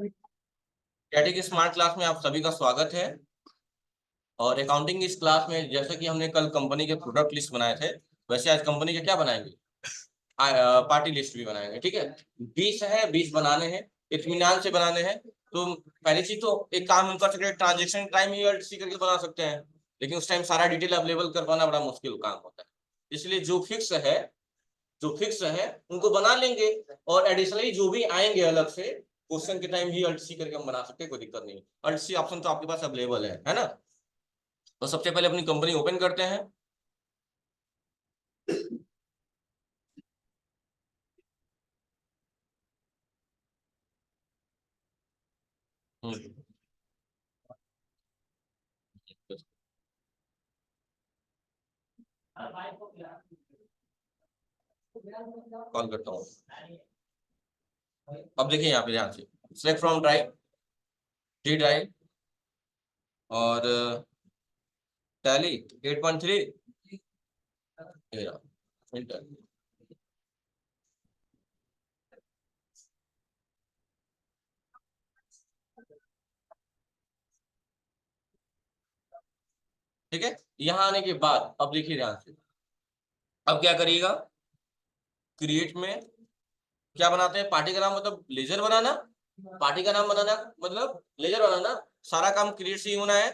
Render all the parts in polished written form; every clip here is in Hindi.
स्टैटिक स्मार्ट क्लास में आप सभी का स्वागत है। और अकाउंटिंग इस क्लास में जैसे कि हमने कल कंपनी के प्रोडक्ट लिस्ट बनाए थे, वैसे आज कंपनी के क्या बनाएंगे, पार्टी लिस्ट भी बनाएंगे। ठीक है, 20 है, 20 बनाने हैं, इत्मीनान से बनाने हैं। तो पहली चीज तो एक काम हम कर सकते हैं, ट्रांजेक्शन टाइम ईएलसी करके बना सकते हैं, लेकिन उस टाइम सारा डिटेल अवेलेबल कर पाना बड़ा मुश्किल काम होता है। इसलिए जो फिक्स है उनको बना लेंगे, और एडिशनली जो भी आएंगे अलग से क्वेश्चन के टाइम ही अल्ट सी करके हम बना सकते हैं, कोई दिक्कत नहीं। अल्ट सी ऑप्शन तो आपके पास अवेलेबल है ना। तो सबसे पहले अपनी कंपनी ओपन करते हैं। कॉल करता हूँ। अब देखिए यहाँ पे ध्यान से, select from drive, D drive, और टैली 8.3, इंटर। ठीक है, यहाँ आने के बाद अब देखिए ध्यान से, अब क्या करिएगा, क्रिएट में क्या बनाते हैं, पार्टी का नाम मतलब लेजर बनाना, पार्टी का नाम बनाना मतलब लेजर बनाना, सारा काम क्रिएट से ही होना है।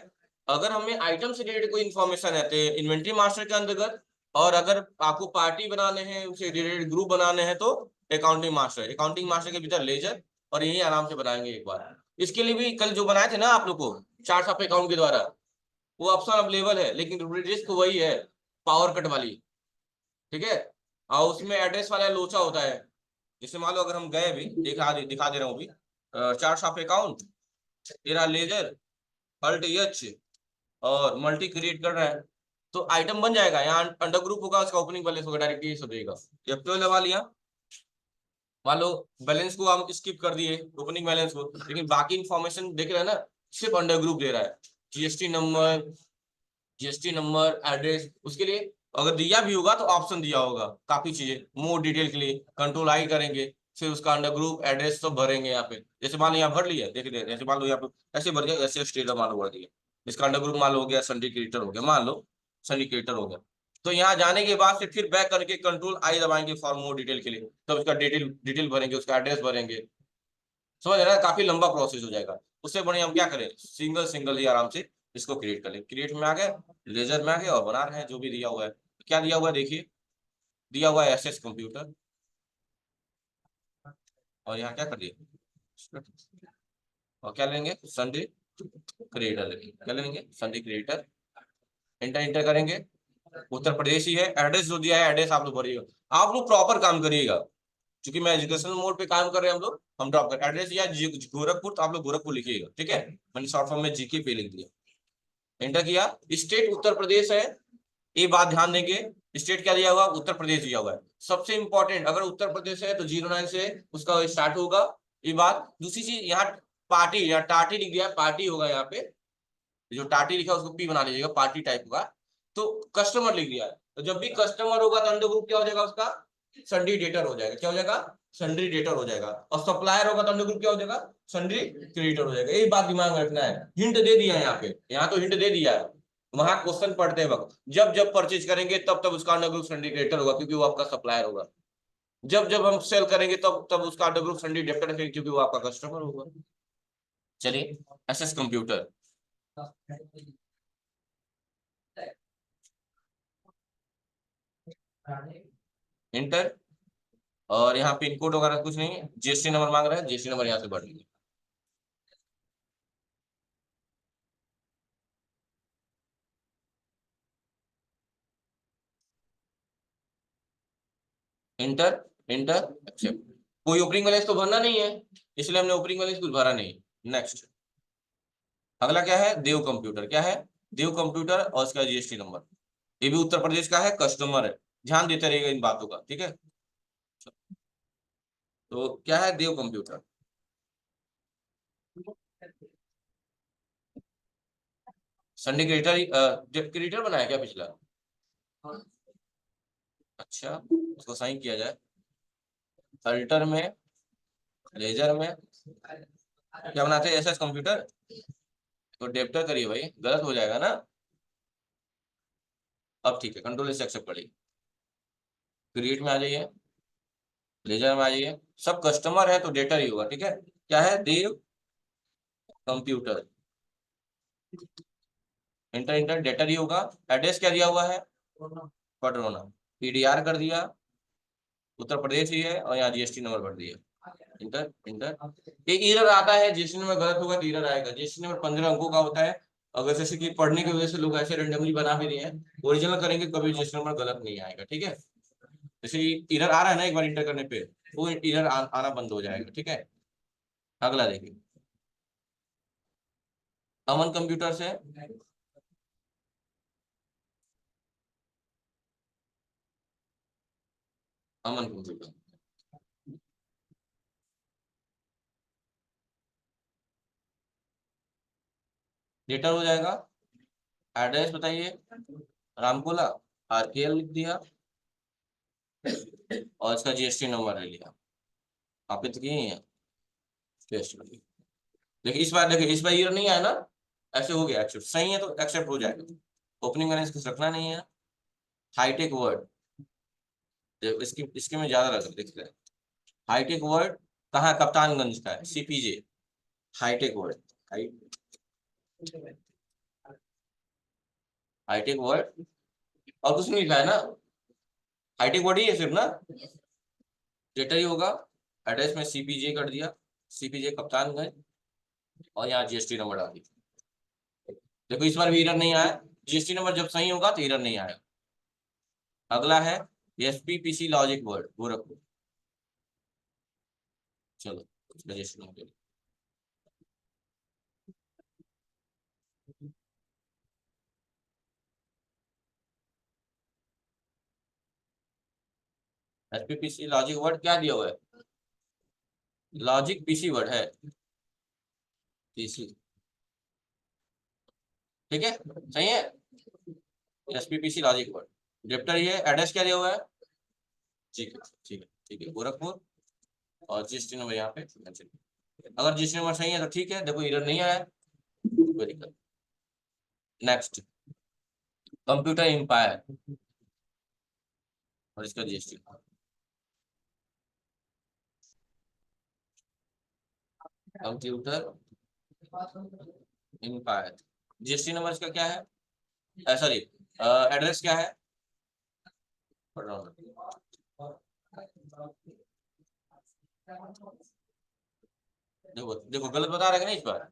अगर हमें आइटम से रिलेटेड कोई इन्फॉर्मेशन है तो इन्वेंट्री मास्टर के अंतर्गत, और अगर आपको पार्टी बनाने हैं, उसे रिलेटेड ग्रुप बनाने हैं तो अकाउंटिंग मास्टर के भीतर लेजर, और यही आराम से बनाएंगे एक बार। इसके लिए भी कल जो बनाए थे ना आप लोग को चार्ट ऑफ अकाउंट के द्वारा, वो ऑप्शन अवेलेबल है, लेकिन रिस्क वही है, पावर कट वाली। ठीक है, और उसमें एड्रेस वाला लोचा होता है। जैसे मान लो अगर हम गए भी, दिखा दे रहा हूँ अभी, चार्ट ऑफ अकाउंट, तेरा लेजर, अल्ट एच, और मल्टी क्रिएट कर रहा है, तो आइटम बन जाएगा। यहाँ अंडर ग्रुप होगा, उसका ओपनिंग बैलेंस होगा, डायरेक्ट ये सब देगा। F12 लगा लिया। मान लो बैलेंस को हम स्किप कर दिए, ओपनिंग बैलेंस को, लेकिन बाकी इंफॉर्मेशन देख रहे हैं ना, सिर्फ अंडर ग्रुप दे रहा है। जीएसटी नंबर एड्रेस, उसके लिए अगर दिया भी होगा तो ऑप्शन दिया होगा, काफी चीजें मोर डिटेल के लिए कंट्रोल आई करेंगे, फिर उसका अंडर ग्रुप एड्रेस सब भरेंगे यहाँ पे। जैसे मान लो यहाँ भर लिया, देख जैसे मान लो यहाँ पे ऐसे भर दिया, ऐसे स्टेट मान लो भर दिया, इसका अंडर ग्रुप मान लो हो गया संडी क्रिएटर हो गया, मान लो संडी क्रिएटर हो गया। तो यहाँ जाने के बाद से फिर बैक करके कंट्रोल आई दबाएंगे फॉर मोर डिटेल के लिए, तब उसका डिटेल डिटेल भरेंगे, उसका एड्रेस भरेंगे। समझ रहे ना, काफी लंबा प्रोसेस हो जाएगा। उससे बढ़िया हम क्या करें, सिंगल सिंगल ही आराम से इसको क्रिएट कर ले। क्रिएट में आ गए, लेजर में आ गए, और बना रहे हैं जो भी दिया हुआ है। क्या दिया हुआ है देखिए, दिया हुआ है एसएस कंप्यूटर, और यहाँ क्या कर दिए, और क्या लेंगे, संडे क्रिएटर लेंगे। क्या लेंगे, संडे क्रिएटर। इंटर इंटर करेंगे, उत्तर प्रदेश ही है, एड्रेस जो दिया है एड्रेस आप लोग भरिएगा। आप लोग प्रॉपर काम करिएगा, क्योंकि मैं एजुकेशनल मोड पे काम कर रहे हैं हम लोग, हम ड्रॉप कर एड्रेस या गोरखपुर, तो आप लोग गोरखपुर लिखिएगा। ठीक है, मैंने शॉर्ट फॉर्म में जीके पे लिख दिया। एंटर किया, स्टेट उत्तर प्रदेश है, ये बात ध्यान देंगे। स्टेट क्या दिया हुआ, उत्तर प्रदेश दिया हुआ है। सबसे इंपॉर्टेंट, अगर उत्तर प्रदेश है तो 09 से उसका स्टार्ट होगा, ये बात। दूसरी चीज, यहाँ पार्टी या टाटी लिख दिया, पार्टी होगा यहाँ पे, जो टाटी लिखा है उसको पी बना लीजिएगा, पार्टी टाइप का। तो कस्टमर लिख दिया है, तो जब भी कस्टमर होगा तो अंडर ग्रुप क्या हो जाएगा उसका, सन्डी डेटर हो जाएगा। क्या हो जाएगा, सन्डी डेटर हो जाएगा। और सप्लायर होगा तो अंडर ग्रुप क्या हो जाएगा, सन्डी क्रेडिटर हो जाएगा। एक बात दिमाग में रखना है, हिंट दे दिया है यहाँ पे, यहाँ तो हिंट दे दिया है। वहां क्वेश्चन पढ़ते वक्त जब जब परचेज करेंगे तब तब उसका अंडर ग्रुप सन्डी क्रेडिटर होगा, क्योंकि वो आपका सप्लायर होगा। जब जब हम सेल करेंगे तब तब उसका अंडर ग्रुप सन्डी डेटर है, क्योंकि वो आपका कस्टमर होगा। चलिए, एसएस कंप्यूटर, इंटर, और यहाँ पिन कोड वगैरह कुछ नहीं है, जीएसटी नंबर मांग रहा है, जीएसटी नंबर यहाँ से भर लीजिए। Enter, enter, accept. कोई ओपनिंग बैलेंस तो भरना नहीं है, इसलिए हमने ओपनिंग बैलेंस कुछ भरा नहीं। नेक्स्ट, अगला क्या है, देव कंप्यूटर। क्या है, देव कंप्यूटर, और इसका जीएसटी नंबर, ये भी उत्तर प्रदेश का है, कस्टमर है। ध्यान देते रहिएगा इन बातों का, ठीक है। तो क्या है, देव कंप्यूटर, संडे क्रिएटर, क्रिएटर बनाया क्या पिछला, अच्छा उसको साइन किया जाए, अल्टर में, लेजर में, क्या बनाते हैं एसएस कंप्यूटर, तो डेप्टर करिए भाई, गलत हो जाएगा ना। अब ठीक है, कंट्रोल से एक्सेप्ट करिए, क्रिएट में आ जाइए, लेजर में आ जाइए, सब कस्टमर है तो डेटर ही होगा, ठीक है। क्या है, देव कंप्यूटर, इंटर इंटर डेटर ही होगा। एड्रेस क्या दिया हुआ है, पटरोना, पीडीआर कर दिया, उत्तर प्रदेश ही है, और यहाँ जीएसटी नंबर भर दिया, इंटर इंटर। एक एरर आता है, जीएसटी नंबर गलत होगा तो एरर आएगा। जीएसटी नंबर 15 अंकों का होता है, अगर जैसे कि पढ़ने की वजह से लोग ऐसे रेंडमली बना भी दिए हैं, ओरिजिनल करेंगे कभी जीएसटी नंबर गलत नहीं आएगा, ठीक है। जैसे एरर आ रहा है ना, एक बार इंटर करने पे वो एरर आना बंद हो जाएगा, ठीक है। अगला देखिए, अमन कंप्यूटर से, अमन कंप्यूटर, डेटा हो जाएगा। एड्रेस बताइए, रामकोला, आरकेएल लिख दिया, और इसका जीएसटी नंबर ले लिया, आप तो किए हैं टेस्ट में। देखिए इस बार, देखिए इस बार ईयर नहीं आया ना, ऐसे हो गया एक्सेप्ट, सही है तो एक्सेप्ट हो जाएगा। ओपनिंग बैलेंस कुछ रखना नहीं है। हाईटेक वर्ड, इसकी इसके में ज्यादा रख देखते हैं। हाईटेक वर्ड कहाँ है? कप्तानगंज का है, CPJ hitech world, hi hitech world, और कुछ नहीं लिखा है ना, हाईटेक वर्ड ही है सिर्फ ना, डेटा ही होगा। एड्रेस में सीपीजे कर दिया, सीपीजे कप्तानगंज, और यहाँ जीएसटी नंबर डाल दिया। देखो इस बार भी एरर नहीं आया, जीएसटी नंबर जब सही होगा तो एरर नहीं आएगा। अगला है एसपीपीसी लॉजिक वर्ड गोरखपुर, चलो रजिस्टर नंबर, एसपीपीसी लॉजिक वर्ड क्या दिया हुआ है, लॉजिक पीसी वर्ड है, पीसी, ठीक है, सही है। एसपीपीसी लॉजिक वर्ड डिप्टर, ये एड्रेस क्या दिया हुआ है, ठीक है ठीक है ठीक है, गोरखपुर, और जीएसटी नंबर यहाँ पे mention। अगर जीएसटी नंबर सही है तो ठीक है, देखो एरर नहीं आया, कोई दिक्कत। नेक्स्ट, कंप्यूटर एम्पायर, और इसका GST, computer empire, GST number इसका क्या है, सॉरी एड्रेस क्या है, पढ़ रहा हूँ। देखो देखो गलत बता रहा है ना इस बार,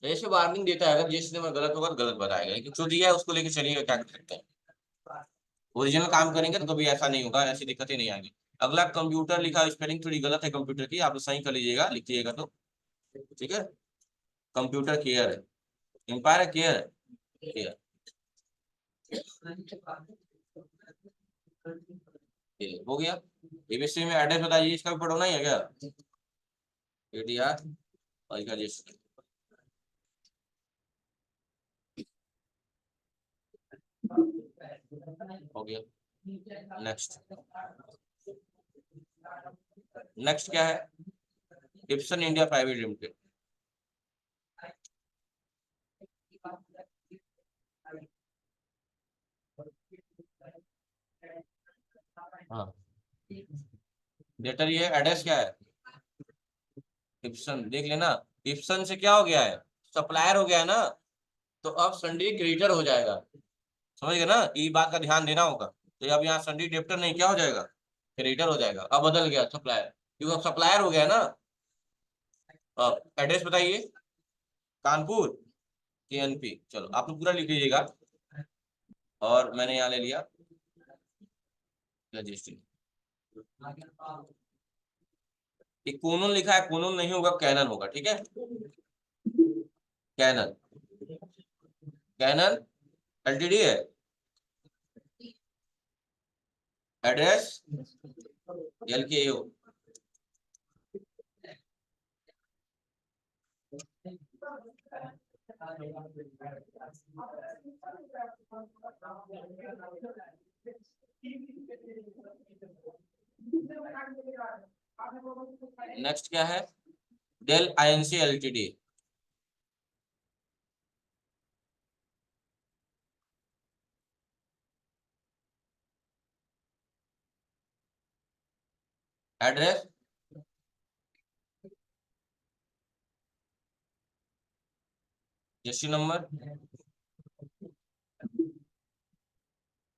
ऐसे वार्निंग देता है, अगर जीएसटी नंबर गलत होगा तो गलत बताएगा, लेकिन जो दिया है उसको लेके चलिएगा, क्या कर सकते हैं। ओरिजिनल काम करेंगे तो कभी ऐसा नहीं होगा, ऐसी दिक्कतें नहीं आएंगी। अगला कंप्यूटर लिखा, स्पेलिंग थोड़ी गलत है कंप्यूटर की, आप सही कर लीजिएगा, लिखिएगा तो ठीक है। कंप्यूटर केयर है, एम्पायर है, केयर है, केयर, ये हो गया। एबीसी में एड्रेस बताइए, इसका भी पढ़ना ही है क्या, एडीआर, और इसका रजिस्टर, हो गया। नेक्स्ट, नेक्स्ट क्या है, इप्सन इंडिया प्राइवेट लिमिटेड, हाँ, डेटर ये एड्रेस क्या है, इप्सन देख लेना। इप्सन से क्या हो गया है, सप्लायर हो गया है ना, तो अब संडी क्रेडिटर हो जाएगा, समझ गए ना, ये बात का ध्यान देना होगा। तो अब यहाँ संडी डेप्टर नहीं, क्या हो जाएगा, क्रेडिटर हो जाएगा, अब बदल गया सप्लायर, क्योंकि अब सप्लायर हो गया ना। एड्रेस बताइए, कानपुर, केएनपी, चलो आप लोग पूरा लिख लीजिएगा, और मैंने यहाँ ले लिया रजिस्ट्री। एक कोनून लिखा है, कोनून नहीं होगा, कैनन होगा, ठीक है, कैनन, कैनन एलटीडी है। Address L K O, next क्या है, Dell INC LTD. Address GST number.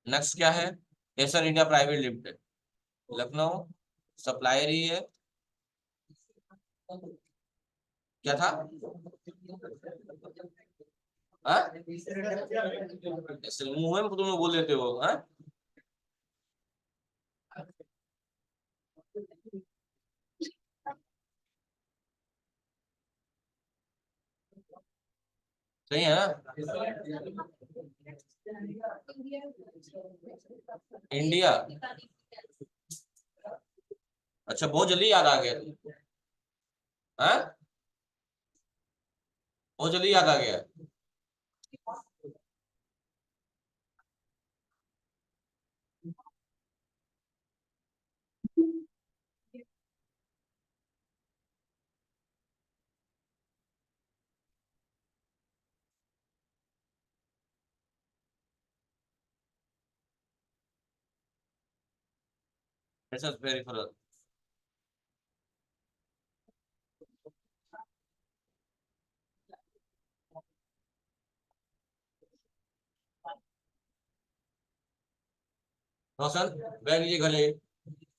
Next क्या है? Acer India private limited, Lucknow, supplier ही है। क्या था? हाँ? ऐसे मुंह में तुम बोल देते हो हाँ? सही है ना? इंडिया। अच्छा, बहुत जल्दी याद आ गया। हाँ, बहुत जल्दी याद आ गया। पेरिफेरल। रोशन, बैग लीजिए, घर जाइए।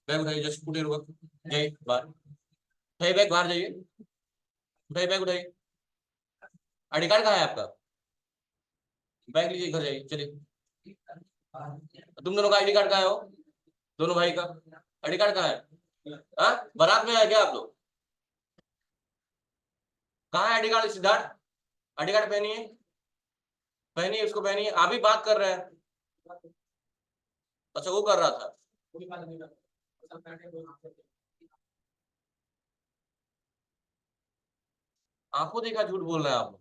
बैग उठाइए, जस्ट स्कूटी रुको, जाइए बाहर। उठाइए बैग, बाहर जाइए। उठाइए बैग, उठाइए। आईडी कार्ड कहाँ है आपका? बैग लीजिए, घर जाइए, चलिए। तुम दोनों का आईडी कार्ड कहाँ है? हो दोनों भाई का आईडी कार्ड कहाँ है? हाँ, बारात में आए क्या आप लोग? कहाँ है ID card Siddharth? ID card पहनिए, पहनिए उसको, पहनिए। आप ही बात कर रहे हैं। अच्छा, वो कर रहा था। आपको देखा झूठ बोल रहे हैं आप?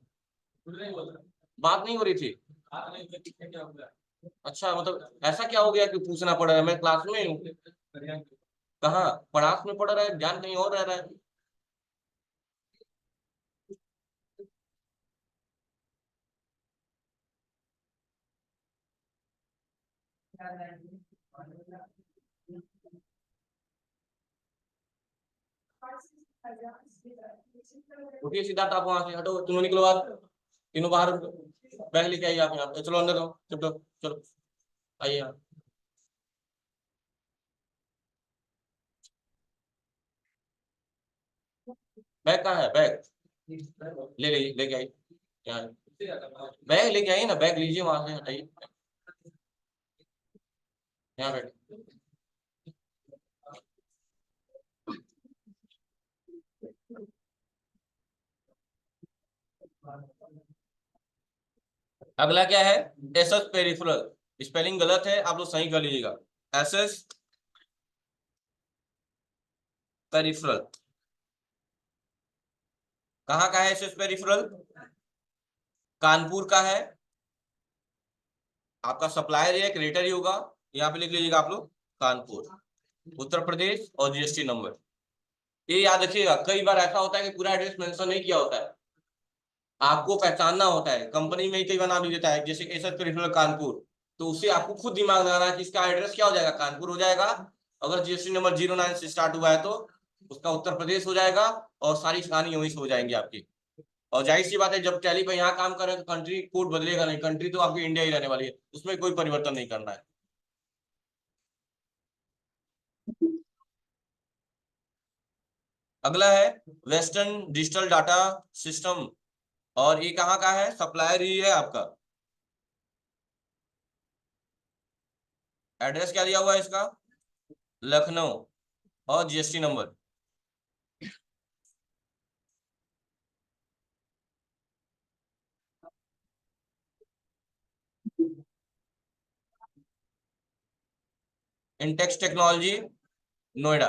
बात नहीं हो रही थी। अच्छा, मतलब ऐसा क्या हो गया कि पूछना पड़ रहा है? मैं क्लास में हूँ। कहाँ? पढ़ास में पढ़ रहा है, ध्यान कहीं और रह रहा है। उठिए सिद्धार्थ, आप वहां से हटो, तीनों निकलो बाहर। तीनों बाहर। बैग लेके आइए आप यहाँ पे, चलो अंदर आओ, चलो चलो, आइए यहाँ। बैग कहाँ है? बैग ले लीजिए, लेके आइए यहाँ। बैग लेके आइए ना, बैग लीजिए वहां से, हटाइए। यहाँ बैठिए। अगला क्या है? SS peripheral. स्पेलिंग गलत है, आप लोग सही कर लीजिएगा। SS peripheral. कहाँ का है एसएस पेरिफेरल? कानपुर का है। आपका सप्लायर या क्रेडिटर ही होगा। यहाँ पे लिख लीजिएगा आप लोग, कानपुर, उत्तर प्रदेश, और जीएसटी नंबर। ये याद रखिएगा, कई बार ऐसा होता है कि पूरा एड्रेस मेंशन नहीं किया होता है। आपको पहचानना होता है, कंपनी में ही कई बार नाम लिख देता है, जैसे एसएस पेरिफेरल कानपुर। तो उससे आपको खुद दिमाग लगाना है कि इसका एड्रेस क्या हो जाएगा, कानपुर हो जाएगा। अगर जीएसटी नंबर 09 से स्टार्ट हुआ है तो उसका उत्तर प्रदेश हो जाएगा। और सारी कहानी वहीं से हो जाएंगी आपकी। और जाहिर सी बात है, जब टैली पे यहाँ काम करें तो कंट्री कोड बदलेगा नहीं, कंट्री तो आपकी इंडिया ही रहने वाली है, उसमें कोई परिवर्तन नहीं करना है। अगला है वेस्टर्न डिजिटल डाटा सिस्टम। और ये कहाँ का है? सप्लायर ही है आपका। एड्रेस क्या दिया हुआ है इसका? लखनऊ, और GST number. Intex technology, Noida.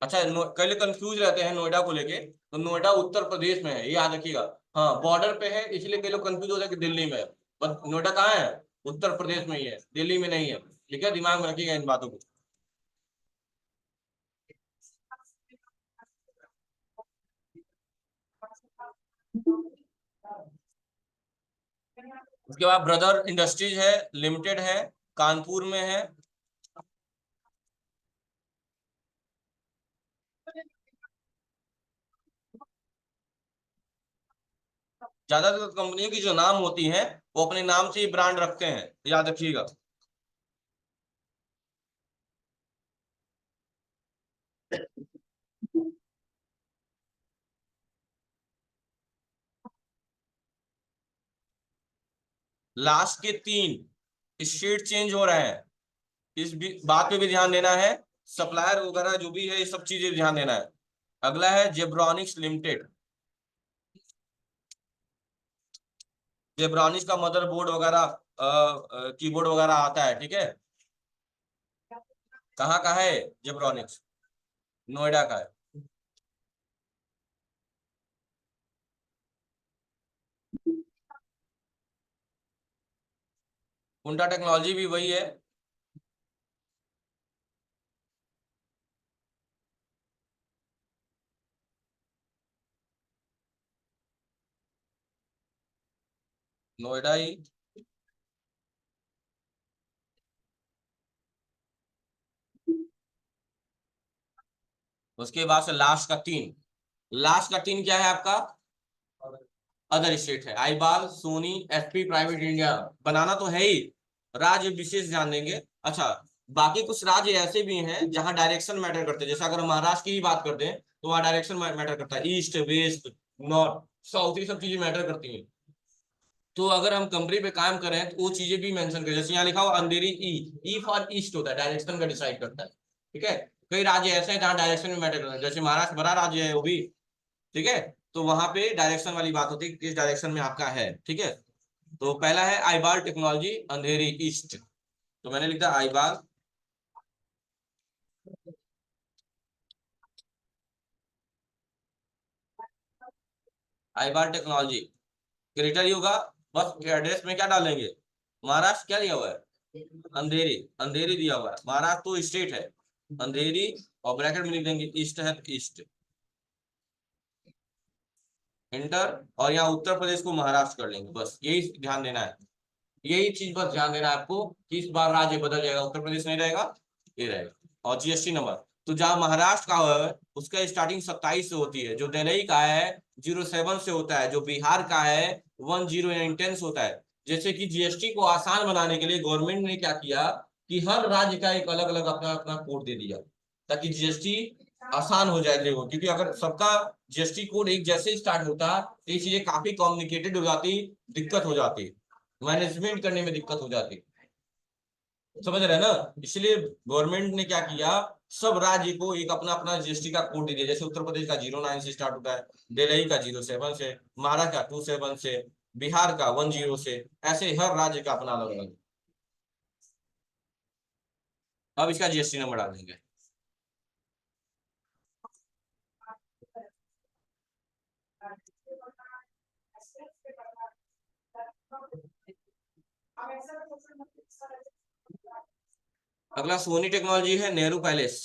अच्छा, कई लोग कंफ्यूज रहते हैं नोएडा को लेके। तो नोएडा उत्तर प्रदेश में है, ये याद रखिएगा। हाँ बॉर्डर पे है, इसलिए कई लोग कंफ्यूज होता है कि दिल्ली में है, पर नोएडा कहाँ है, उत्तर प्रदेश में ही है, दिल्ली में नहीं है। ठीक है, दिमाग में रखिएगा इन बातों को। उसके बाद ब्रदर इंडस्ट्रीज है लिमिटेड है, कानपुर में है। ज्यादातर कंपनियों की जो नाम होती है वो अपने नाम से ही ब्रांड रखते हैं, याद रखिएगा। लास्ट के तीन शीट चेंज हो रहे हैं, इस बात पे भी ध्यान देना है। सप्लायर वगैरह जो भी है ये सब चीजें ध्यान देना है। अगला है जेब्रॉनिक्स लिमिटेड। जेब्रॉनिक्स का मदरबोर्ड वगैरह, कीबोर्ड वगैरह आता है, ठीक है। कहाँ का है जेब्रॉनिक्स? नोएडा का है। कुंटा टेक्नोलॉजी भी वही है। नोएडा ही। उसके बाद से लास्ट का तीन क्या है आपका? अदर स्टेट है, आईबाल, सोनी, एफपी प्राइवेट इंडिया। बनाना तो है ही, राज्य विशेष ध्यान देंगे। अच्छा, बाकी कुछ राज्य ऐसे भी हैं जहां डायरेक्शन मैटर करते हैं, जैसे अगर महाराष्ट्र की ही बात करते हैं तो वहां डायरेक्शन मैटर करता है, ईस्ट वेस्ट नॉर्थ साउथ, ये सब चीजें मैटर करती हैं। तो अगर हम कंपनी पे काम कर रहे हैं तो वो चीजें भी मेंशन करें, जैसे यहाँ लिखा हुआ अंधेरी ई, ई फॉर ईस्ट होता है, डायरेक्शन का डिसाइड करता है। ठीक है, कई राज्य ऐसे हैं जहाँ डायरेक्शन में मैटर करता है, जैसे महाराष्ट्र बड़ा राज्य है वो भी। ठीक है, तो वहां पे डायरेक्शन वाली बात होती है कि किस डायरेक्शन में आपका है। ठीक है, तो पहला है आईबाल टेक्नोलॉजी अंधेरी ईस्ट, तो मैंने लिखा आईबाल। आईबाल टेक्नोलॉजी ग्रेटर ही होगा, बस एड्रेस में क्या डालेंगे, महाराष्ट्र क्या दिया हुआ है, अंधेरी। अंधेरी दिया हुआ है, महाराष्ट्र तो स्टेट है, अंधेरी, और ब्रैकेट में लिख देंगे ईस्ट है तो ईस्ट, इंटर, और यहाँ उत्तर प्रदेश को महाराष्ट्र कर लेंगे, बस यही ध्यान देना है। यही चीज बस ध्यान देना है आपको कि इस बार राज्य बदल जाएगा, उत्तर प्रदेश नहीं रहेगा, ये रहेगा। और जीएसटी नंबर, तो जहां महाराष्ट्र का है उसका स्टार्टिंग 27 से होती है, जो दिल्ली का है 07 से होता है, जो बिहार का है 10 होता है। जैसे कि जीएसटी को आसान बनाने के लिए गवर्नमेंट ने क्या किया कि हर राज्य का एक अलग अलग अपना अपना कोड दे दिया, ताकि जीएसटी आसान हो जाए लोगों, क्योंकि अगर सबका जीएसटी कोड एक जैसे ही स्टार्ट होता तो ये चीजें काफी कॉम्प्लिकेटेड हो जाती, दिक्कत हो जाती, मैनेजमेंट करने में दिक्कत हो जाती। समझ रहे हैं ना? इसलिए गवर्नमेंट ने क्या किया, सब राज्य को एक अपना अपना जीएसटी का कोड दे दिया, जैसे उत्तर प्रदेश का 09 से स्टार्ट होता है, दिल्ली का 07 से, महाराष्ट्र का 27 से, बिहार का 10 से, ऐसे हर राज्य का अपना अलग अलग। अब इसका जीएसटी नंबर डाल देंगे। अगला सोनी टेक्नोलॉजी है, नेहरू पैलेस।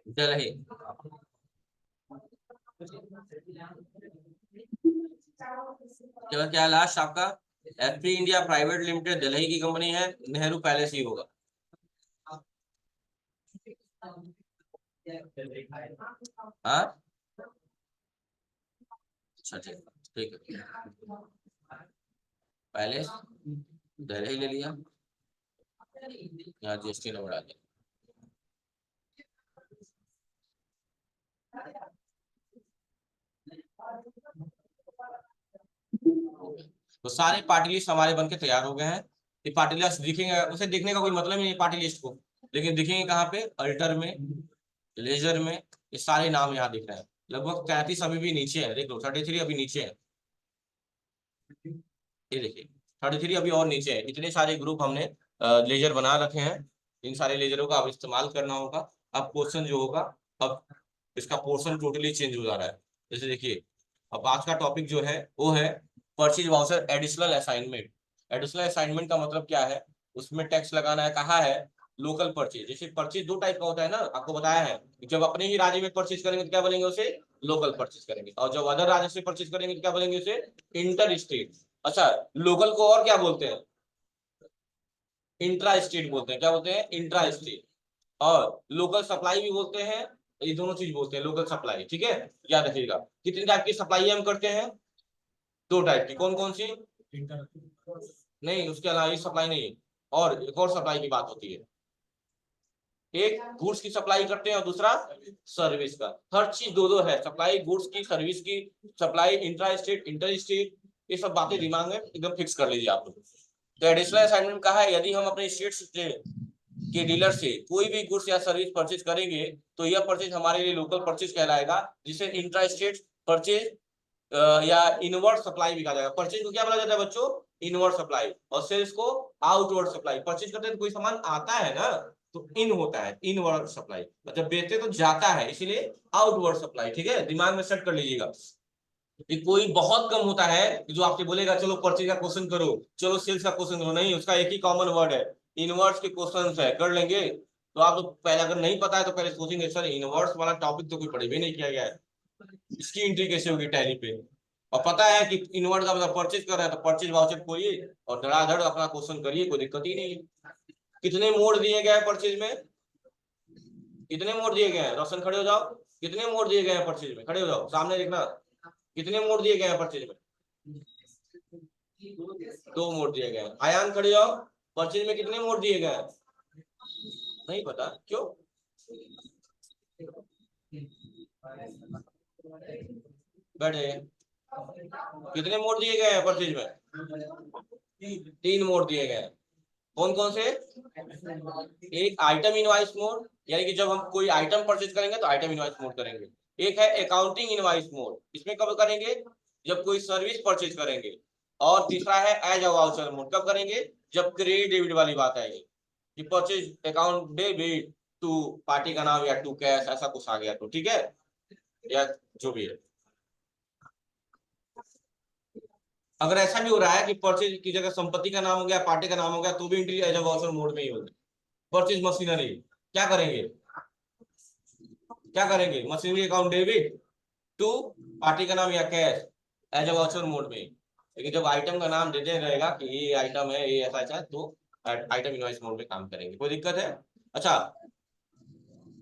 दिल्ली। क्या क्या लास्ट आपका? FP India private limited Delhi की कंपनी है, नेहरू पैलेस ही होगा। हाँ, अच्छा ठीक, ठीक है, पैलेस दिल्ली ले लिया, यहाँ जीएसटी नंबर आ गया। तो सारे पार्टी लिस्ट हमारे बन के तैयार हो गए हैं। ये पार्टी लिस्ट दिखेंगे, उसे देखने का कोई मतलब ही नहीं पार्टी लिस्ट को, लेकिन दिखेंगे कहाँ पे, अल्टर में, लेजर में, ये सारे नाम यहाँ दिख रहे हैं। लगभग 33 अभी भी नीचे है, देख लो 33 अभी नीचे है। ये देखिए 33 अभी और नीचे है। इतने सारे ग्रुप हमने लेजर बना रखे हैं, इन सारे लेजरों का अब इस्तेमाल करना होगा। अब क्वेश्चन जो होगा, अब इसका पोर्शन टोटली चेंज हो जा रहा है। जैसे देखिए, अब आज का टॉपिक जो है वो है purchase voucher additional assignment. Additional assignment का मतलब क्या है, उसमें टैक्स लगाना है। कहाँ है, लोकल परचेज। जैसे परचेज दो टाइप का होता है ना, आपको बताया है कि जब अपने ही राज्य में परचेज करेंगे तो क्या बोलेंगे उसे, लोकल परचेज करेंगे, और जब अदर राज्य से परचेज करेंगे तो क्या बोलेंगे उसे, इंटर स्टेट। अच्छा, लोकल को और क्या बोलते हैं, इंट्रा स्टेट बोलते हैं। क्या बोलते हैं, इंट्रा स्टेट। और लोकल सप्लाई भी बोलते हैं। ये दोनों चीज बोलते हैं लोकल सप्लाई, ठीक है। याद रखिएगा, कितने टाइप की सप्लाई हम करते हैं, दो टाइप की। कौन कौन सी, नहीं उसके अलावा ये सप्लाई नहीं, और एक और सप्लाई की बात होती है। एक गुड्स की सप्लाई करते हैं और दूसरा सर्विस का। हर चीज दो दो है, सप्लाई गुड्स की, सर्विस की supply, intra state, inter state. ये सब बातें दिमाग में एकदम फिक्स कर लीजिए आप लोग। तो एडिशनल असाइनमेंट कहा है, यदि हम अपने स्टेट के डीलर से कोई भी गुड्स या सर्विस परचेज करेंगे तो यह परचेज हमारे लिए लोकल परचेज कहलाएगा, जिसे इंट्रा स्टेट परचेज या इनवर्ड सप्लाई भी कहा जाएगा। परचेज को क्या बोला जाता है बच्चों, इनवर्ड सप्लाई, और सेल्स को आउटवर्ड सप्लाई। परचेज करते हैं तो कोई सामान आता है ना, तो इन होता है इनवर्ड सप्लाई, मतलब बेचते तो जाता है, इसीलिए आउटवर्ड सप्लाई। ठीक है, दिमाग में सेट कर लीजिएगा। ये कोई बहुत कम होता है जो आपसे बोलेगा चलो परचेज का क्वेश्चन करो, चलो सेल्स का क्वेश्चन करो, नहीं, उसका एक ही कॉमन वर्ड है, इनवर्ड्स के क्वेश्चन है, कर लेंगे। तो आप लोग पहले अगर नहीं पता है तो पहले सोचेंगे सर इनवर्ड्स वाला टॉपिक तो कोई पढ़े भी नहीं किया गया है, इसकी एंट्री कैसे होगी टैली पे। और पता है कि इनवर्ड का मतलब परचेज कर रहा है, तो परचेज वाउचर खोलिए और धड़ाधड़ अपना क्वेश्चन करिए, कोई दिक्कत ही नहीं है। कितने मोड दिए गए हैं परचेज में, कितने मोड दिए गए हैं, रोशन खड़े हो जाओ। कितने मोड दिए गए हैं परचेज में, खड़े हो जाओ सामने देखना। कितने मोड दिए गए हैं परचेज में, दो मोड दिए गए हैं। आयान खड़े जाओ, परचेज में कितने मोड दिए गए हैं, नहीं पता क्यों, बैठ जाइए। कितने मोड दिए गए हैं परचेज में, तीन मोड दिए गए हैं। कौन कौन से, एक आइटम इनवाइस मोड, यानी कि जब हम कोई आइटम परचेज करेंगे तो आइटम इनवाइस मोड करेंगे। एक है अकाउंटिंग इनवाइस मोड, इसमें कब करेंगे, जब कोई सर्विस परचेज करेंगे। और तीसरा है एज अ वाउचर मोड, कब करेंगे, जब क्रेडिट डेबिट वाली बात आएगी, कि purchase account debit to party का नाम या टू कैश, ऐसा कुछ आ गया तो, ठीक है, या जो भी है। अगर ऐसा भी हो रहा है कि परचेज की जगह संपत्ति का नाम हो गया, पार्टी का नाम हो गया, तो भी entry as a voucher mode में ही होगी। परचेज मशीनरी, क्या करेंगे, क्या करेंगे, machinery account debit to party का नाम या cash, as a voucher mode में। लेकिन जब आइटम का नाम देते रहेगा कि ये आइटम है, ये ऐसा ऐसा है, तो आइटम इनवॉइस मोड में काम करेंगे। कोई दिक्कत है, अच्छा,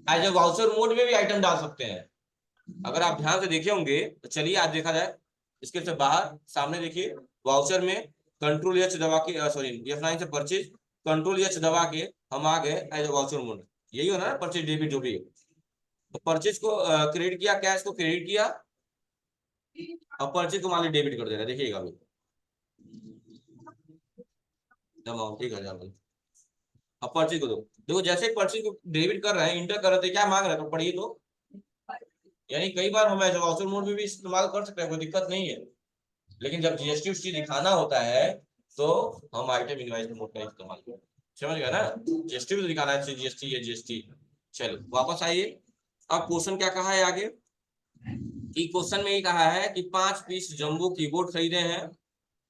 एज अ वाउचर मोड में भी आइटम डाल सकते हैं। अगर आप ध्यान से देखे होंगे तो चलिए आज देखा जाए, इसके से बाहर सामने देखिए, वाउचर में कंट्रोल एच दबा के, सॉरी F9 से परचेज, कंट्रोल एच दबा के हम आ गए एज अ वाउचर मोड। यही हो ना परचेज डेबिट जो भी है। तो परचेज को क्रेडिट किया, कैश को क्रेडिट किया, और परचेज को मान ली डेबिट कर देना। देखिएगा अभी अमाउंट 1000, अब परचेज को दो, देखो जैसे परचेज को डेबिट कर रहे हैं, इंटर कर रहे थे, क्या मांग रहे हैं, तो पढ़िए तो। यानी कई बार हम ऐसे वाउचर मोड में भी इस्तेमाल कर सकते हैं, कोई दिक्कत नहीं है। लेकिन जब जीएसटी उसटी दिखाना होता है तो हम आइटम इनवाइस मोड का इस्तेमाल करते हैं। समझ गया ना, जीएसटी भी तो दिखाना है, जीएसटी है जीएसटी। चलो वापस आइए। अब क्वेश्चन क्या कहा है आगे, कि क्वेश्चन में ये कहा है कि 5 पीस जंबो कीबोर्ड खरीदे हैं,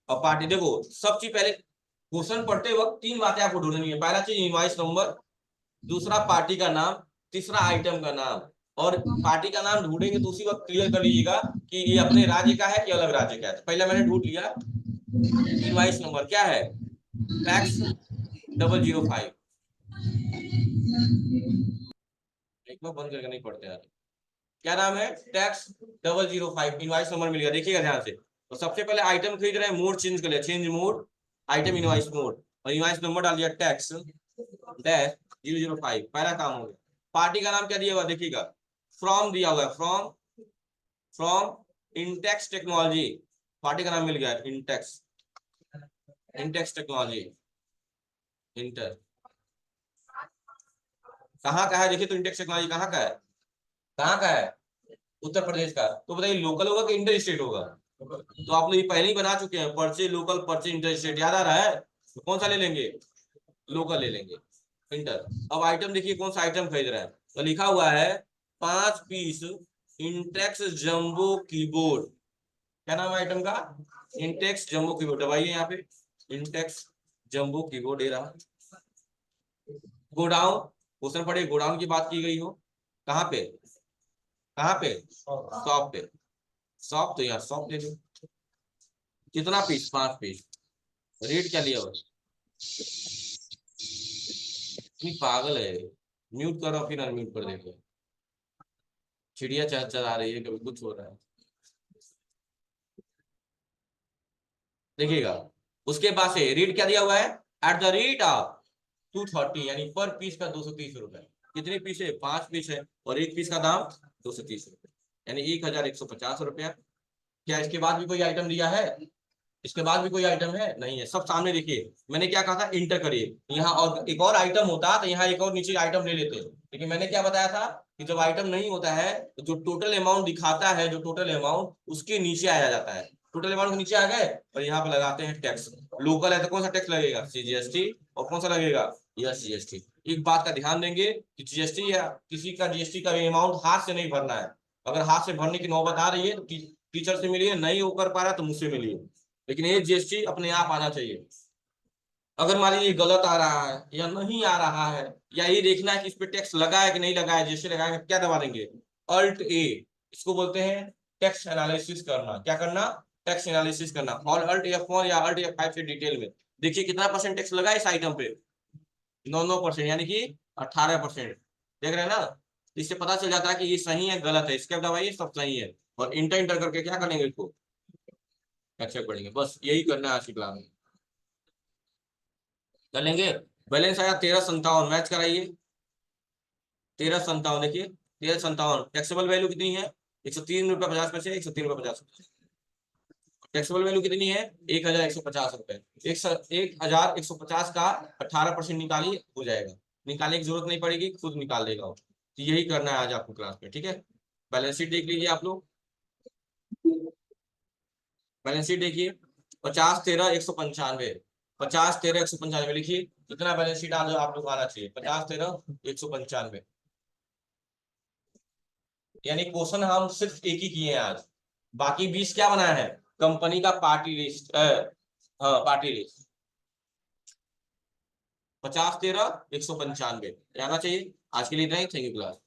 और पार्टी, देखो सब चीज पहले क्वेश्चन पढ़ते वक्त तीन बातें आपको ढूंढनी है। पहला चीज इनवॉइस नंबर, दूसरा पार्टी का नाम, तीसरा आइटम का नाम। और पार्टी का नाम ढूंढेंगे तो उसी वक्त क्लियर कर लीजिएगा कि ये अपने राज्य का है कि अलग राज्य का है। तो पहले मैंने ढूंढ लिया, इनवॉइस नंबर क्या है, टैक्स 005। एक बार बंद करके नहीं पढ़ते यार, क्या नाम है, टैक्स 005, इनवॉइस नंबर मिल गया। देखिएगा ध्यान से, तो सबसे पहले आइटम खरीद रहे हैं, मोड चेंज कर लिया, change mode, item invoice mode, और इनवॉइस नंबर डाल दिया टैक्स डैश 005, पहला काम हो गया। पार्टी का नाम क्या दिया हुआ देखिएगा, फ्रॉम दिया हुआ है, from, from Intex technology, party का नाम मिल गया इंटेक्स, इंटेक्स टेक्नोलॉजी, इंटर। कहाँ का है देखिए, तो इंटेक्स टेक्नोलॉजी कहाँ का है, कहाँ का है, उत्तर प्रदेश का। तो बताइए लोकल होगा कि इंटर स्टेट होगा, तो आप लोग ये पहले ही बना चुके हैं, परचेज लोकल, परचेज इंटरस्टेट, याद आ रहा है? तो कौन सा ले लेंगे? लोकल ले लेंगे, इंटर। अब आइटम देखिए कौन सा आइटम खरीद रहा है, तो लिखा हुआ है 5 पीस इंटेक्स जंबो कीबोर्ड। क्या नाम है आइटम का? Intex jumbo keyboard. दबाइए यहाँ पे, इंटेक्स जंबो कीबोर्ड दे रहा। गोडाउन, क्वेश्चन पढ़े, गोडाउन की बात की गई हो, कहाँ पे? कहाँ पे? शॉप पे। शॉप, तो यहाँ शॉप ले लो। कितना पीस? 5 पीस। रेट क्या लिया हुआ? इतनी पागल है, म्यूट करो फिर अनम्यूट कर देते। चिड़िया चला रही है, कभी कुछ हो रहा है, देखिएगा। उसके बाद से रेट क्या दिया हुआ है? एट द रेट ऑफ 230, यानी पर पीस का 230 रुपए। कितने पीस है? 5 पीस है, और एक पीस का दाम 230 रुपए, यानी 1150 रुपया। क्या इसके बाद भी कोई आइटम दिया है? इसके बाद भी कोई आइटम है? नहीं है, सब सामने देखिए। मैंने क्या कहा था? इंटर करिए। यहाँ और एक और आइटम होता तो यहाँ एक और नीचे आइटम ले लेते, लेकिन मैंने क्या बताया था कि जब आइटम नहीं होता है तो जो टोटल अमाउंट दिखाता है, जो टोटल अमाउंट, उसके नीचे आया जाता है। टोटल अमाउंट के नीचे आ गए और यहाँ पे लगाते हैं टैक्स। लोकल है तो कौन सा टैक्स लगेगा? सीजीएसटी। और कौन सा लगेगा? यह जीएसटी। एक बात का ध्यान देंगे कि जीएसटी या किसी का जीएसटी का अमाउंट हाथ से नहीं भरना है। अगर हाथ से भरने की नौबत आ रही है तो टीचर से मिलिए, नहीं वो कर पा रहा तो मुझसे मिलिए, लेकिन ये जीएसटी अपने आप आना चाहिए। अगर मान लीजिए गलत आ रहा है या नहीं आ रहा है, या ये देखना है कि इस पे टैक्स लगा है कि नहीं लगा है, जीएसटी लगा है, क्या दबा देंगे? अल्ट ए। इसको बोलते हैं टैक्स एनालिसिस करना। क्या करना? टैक्स एनालिसिस करना। और अल्ट F1 या अल्ट F5 से डिटेल में देखिए कितना परसेंट टैक्स लगा है इस आइटम पे। 9% यानी कि 18%। देख रहे हैं ना? इससे पता चल जाता है कि ये सही है गलत है, इसके दबाइए सब सही है, और इंटर इंटर करके क्या करेंगे इसको एक्सेप्ट करेंगे। बस यही करना है आज की क्लास में। कर लेंगे। बैलेंस आया 1357, मैच कराइए। 1357 देखिए, 1357 टैक्सेबल वैल्यू कितनी है? 103 रुपये 50 पैसे, 103 रुपये 50। टैक्सेबल वैल्यू कितनी है? 1150 रुपए। 1150 का 18% निकालिए, हो जाएगा। निकालने की जरूरत नहीं पड़ेगी, खुद निकाल लेगा वो। तो यही करना है आज आपको क्लास में, ठीक है? बैलेंस शीट देख लीजिए आप लोग। बैलेंस शीट देखिए, 50 13 195। 50 13 195 लिखिए। कितना बैलेंस शीट आज आप लोग आना चाहिए? 50 13 195। यानी क्वेश्चन हम सिर्फ एक ही किए हैं आज, बाकी 20 क्या बनाया है? कंपनी का पार्टी लिस्ट, हाँ पार्टी लिस्ट। 50 13 195 आना चाहिए। आज के लिए इतना ही। Thank you class.